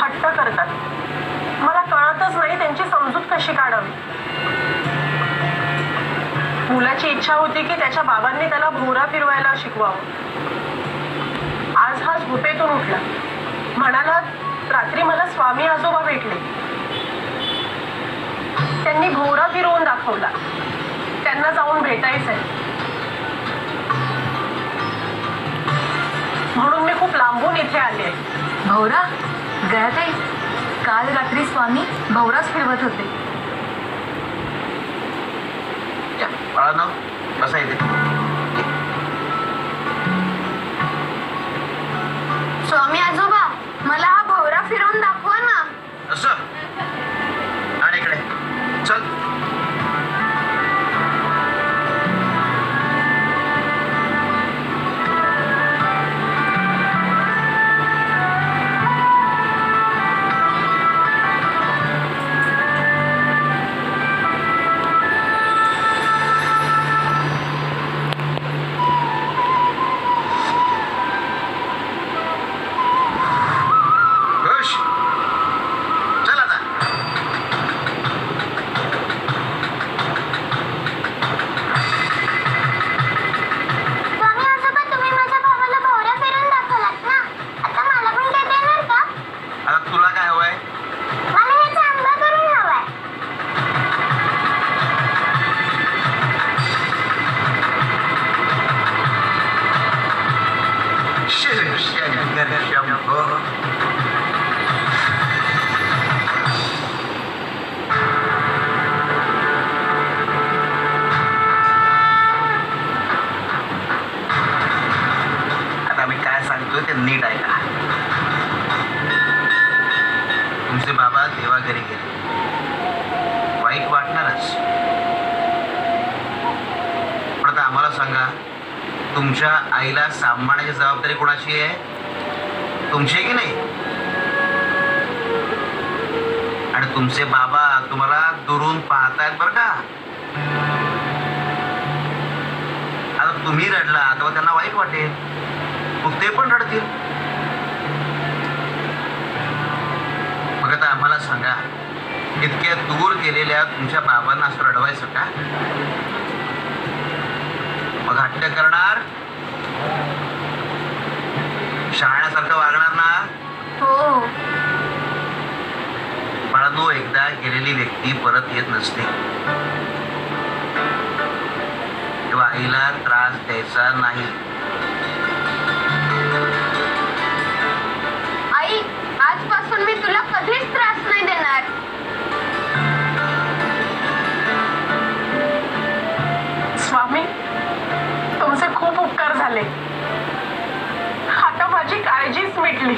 हट्ट करतात. मला कळतच नाही त्यांची समजूत कशी काढावी. मुलाची इच्छा होती की त्याच्या बाबांनी त्याला भोवरा फिरवायला शिकवावं. आज हा झोपेतून उठला, म्हणाला रात्री मला स्वामी आजोबा भेटले, त्यांनी भोवरा फिरवून दाखवला, त्यांना जाऊन भेटायचंय. म्हणून मी खूप लांबून इथे आले. भोवरा? गयाताई, काल रात्री स्वामी भोवराच फिरवत होते. बाळांनो, बसा इथे. स्वामी आजोबा, मला हा भोवरा फिरवून दाखवा ना. असं आणि इकडे चल. ते नीट ऐका. तुमचे बाबा देवाघरी गेले, वाईट वाटणारच. पण आता आम्हाला सांगा, तुमच्या आईला सांभाळण्याची जबाबदारी कोणाची आहे? तुमची आहे की नाही? आणि तुमचे बाबा तुम्हाला दुरून पाहतायत बरं का. आता तुम्ही रडला तेव्हा त्यांना वाईट वाटेल, मग ते पण रडतील. मग आता आम्हाला सांगा, इतक्या दूर गेलेल्या तुमच्या बाबांना असं रडवायचं का? मग हट्ट करणार, शहाण्यासारखं वागणार ना? हो. बाळांनो, एकदा गेलेली व्यक्ती परत येत नसते. तेव्हा आईला त्रास द्यायचा नाही. आई, आजपासून मी तुला कधीच त्रास नाही देणार. स्वामी, तुमचे खूप उपकार झाले. आता माझी काळजीच मिटली.